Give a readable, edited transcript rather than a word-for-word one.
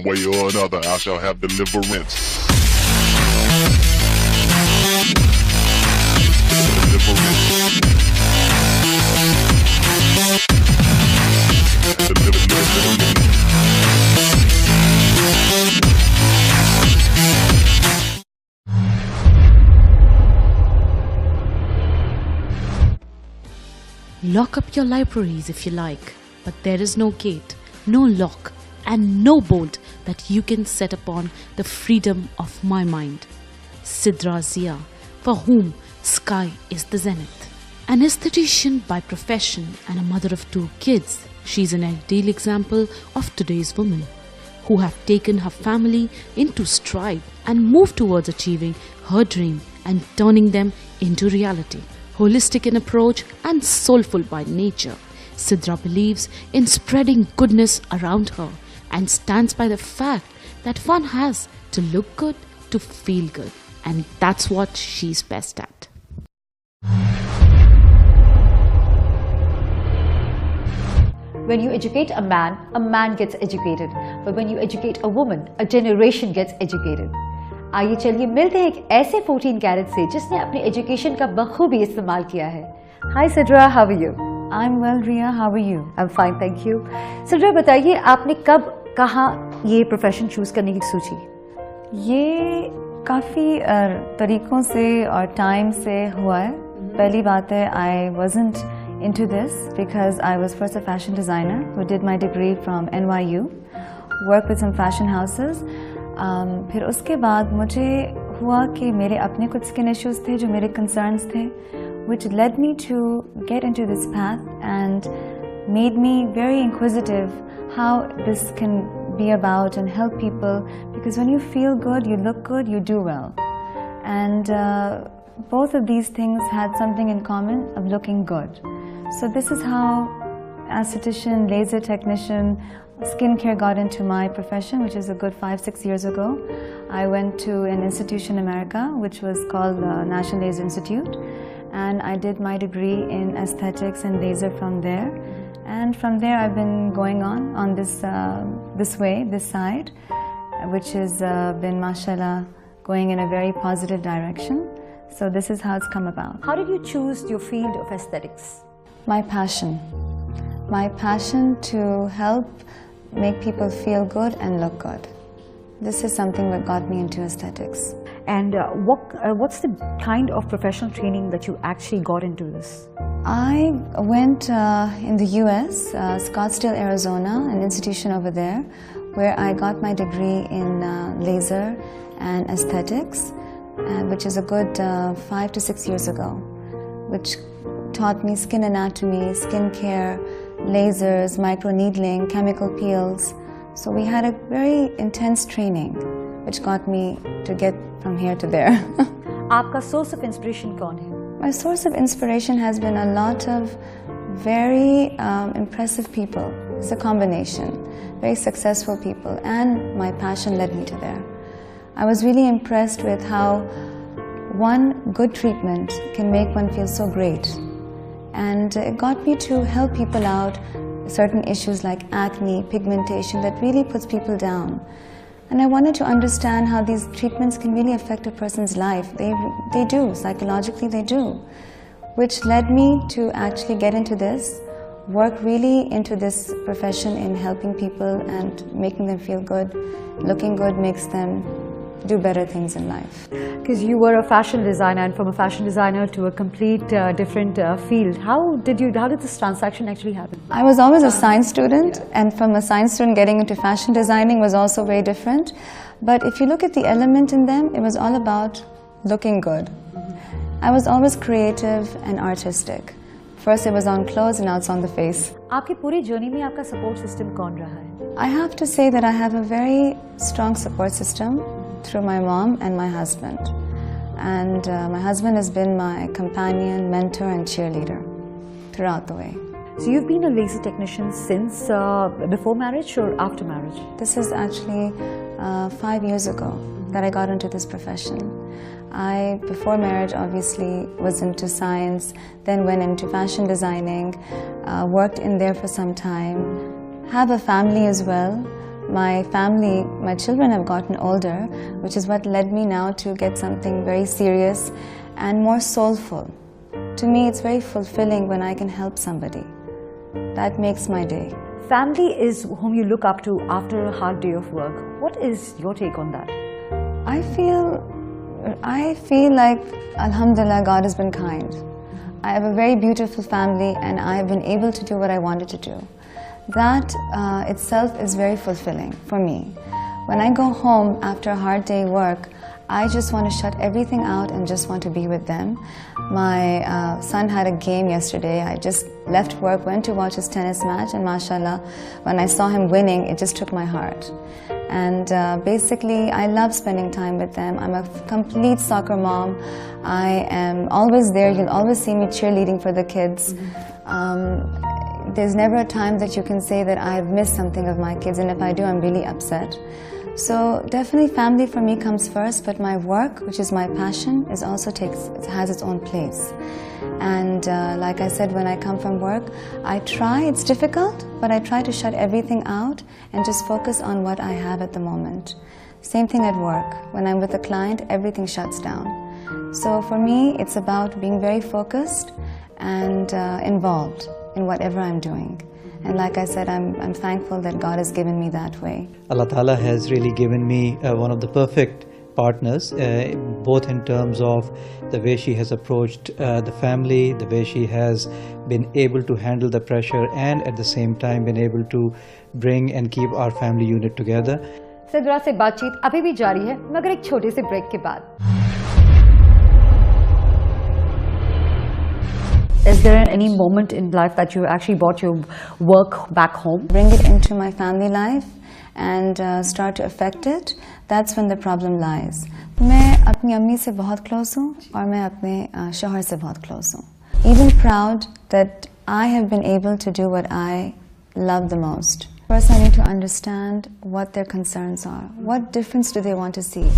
one way or another, I shall have deliverance. Lock up your libraries if you like, but there is no gate, no lock, and no bolt that you can set upon the freedom of my mind. Sidra Zia, for whom sky is the zenith. An aesthetician by profession and a mother of 2 kids, she is an ideal example of today's women who have taken her family into stride and moved towards achieving her dream and turning them into reality. Holistic in approach and soulful by nature, Sidra believes in spreading goodness around her and stands by the fact that one has to look good to feel good, and that's what she's best at. When you educate a man gets educated. But when you educate a woman, a generation gets educated. आइए चलिए मिलते हैं एक ऐसे 14 carat से जिसने अपनी education का बखूबी इस्तेमाल किया है. Hi Sidra, how are you? I'm well, Ria. How are you? I'm fine, thank you. Sidra, बताइए आपने कब कहाँ ये प्रोफेशन चूज करने की सोची? ये काफ़ी तरीकों से और टाइम से हुआ है. पहली बात है, I wasn't into this because I was first a fashion designer who did my degree from NYU, worked with some fashion houses. फिर उसके बाद मुझे हुआ कि मेरे अपने कुछ स्किन इश्यूज थे जो मेरे कंसर्न्स थे, which led me to get into this path and made me very inquisitive how this can be about and help people, because when you feel good, you look good, you do well. And both of these things had something in common of looking good. So this is how esthetician, laser technician, skincare got into my profession, which is a good 5-6 years ago. I went to an institution in America, which was called National Laser Institute, and I did my degree in aesthetics and laser from there. And from there, I've been going on this way, this side, which has been, mashallah, going in a very positive direction. So this is how it's come about. How did you choose your field of aesthetics? My passion to help make people feel good and look good. This is something that got me into aesthetics. And what's the kind of professional training that you actually got into this? I went in the US, Scottsdale, Arizona, an institution over there, where I got my degree in laser and aesthetics, which is a good 5 to 6 years ago, which taught me skin anatomy, skin care, lasers, microneedling, chemical peels. So we had a very intense training, which got me to get from here to there. आपका source of inspiration कौन है? My source of inspiration has been a lot of very impressive people. It's a combination, very successful people, and my passion led me to there. I was really impressed with how one good treatment can make one feel so great. And it got me to help people out, certain issues like acne, pigmentation, that really puts people down. And I wanted to understand how these treatments can really affect a person's life. They do, psychologically they do. Which led me to actually get into this, work really into this profession in helping people and making them feel good. Looking good makes them do better things in life. Because you were a fashion designer, and from a fashion designer to a complete different field, how did this transaction actually happen? I was always a science student, and from a science student getting into fashion designing was also very different. But if you look at the element in them, it was all about looking good. I was always creative and artistic. First it was on clothes, and now it's on the face. आपकी पूरी journey में आपका support system कौन रहा है? I have to say that I have a very strong support system through my mom and my husband. And my husband has been my companion, mentor and cheerleader throughout the way. So you've been a laser technician since before marriage or after marriage? This is actually 5 years ago that I got into this profession. I, before marriage, obviously was into science, then went into fashion designing, worked in there for some time, have a family as well, my family, my children have gotten older, which is what led me now to get something very serious and more soulful. To me, it's very fulfilling when I can help somebody. That makes my day. Family is whom you look up to after a hard day of work. What is your take on that? I feel like, alhamdulillah, God has been kind. I have a very beautiful family and I have been able to do what I wanted to do. That itself is very fulfilling for me. When I go home after a hard day work, I just want to shut everything out and just want to be with them. My son had a game yesterday. I just left work, went to watch his tennis match, and mashallah, when I saw him winning, it just took my heart. And basically, I love spending time with them. I'm a complete soccer mom. I am always there. You'll always see me cheerleading for the kids. There's never a time that you can say that I've missed something of my kids, and if I do, I'm really upset. So definitely family for me comes first, but my work, which is my passion, is also has its own place. And like I said, when I come from work, I try, it's difficult, but I try to shut everything out and just focus on what I have at the moment. Same thing at work. When I'm with a client, everything shuts down. So for me, it's about being very focused and involved in whatever I'm doing. And like I said, I'm thankful that God has given me that way. Allah Ta'ala has really given me one of the perfect partners, both in terms of the way she has approached the family, the way she has been able to handle the pressure, and at the same time been able to bring and keep our family unit together. Sidra से बातचीत अभी भी जारी है, मगर एक छोटे से ब्रेक के बाद. Is there any moment in life that you actually brought your work back home? Bring it into my family life and start to affect it. That's when the problem lies. मैं अपनी अम्मी से बहुत close हूँ और मैं अपने शौहर से बहुत close हूँ. Even proud that I have been able to do what I love the most. First, I need to understand what their concerns are. What difference do they want to see?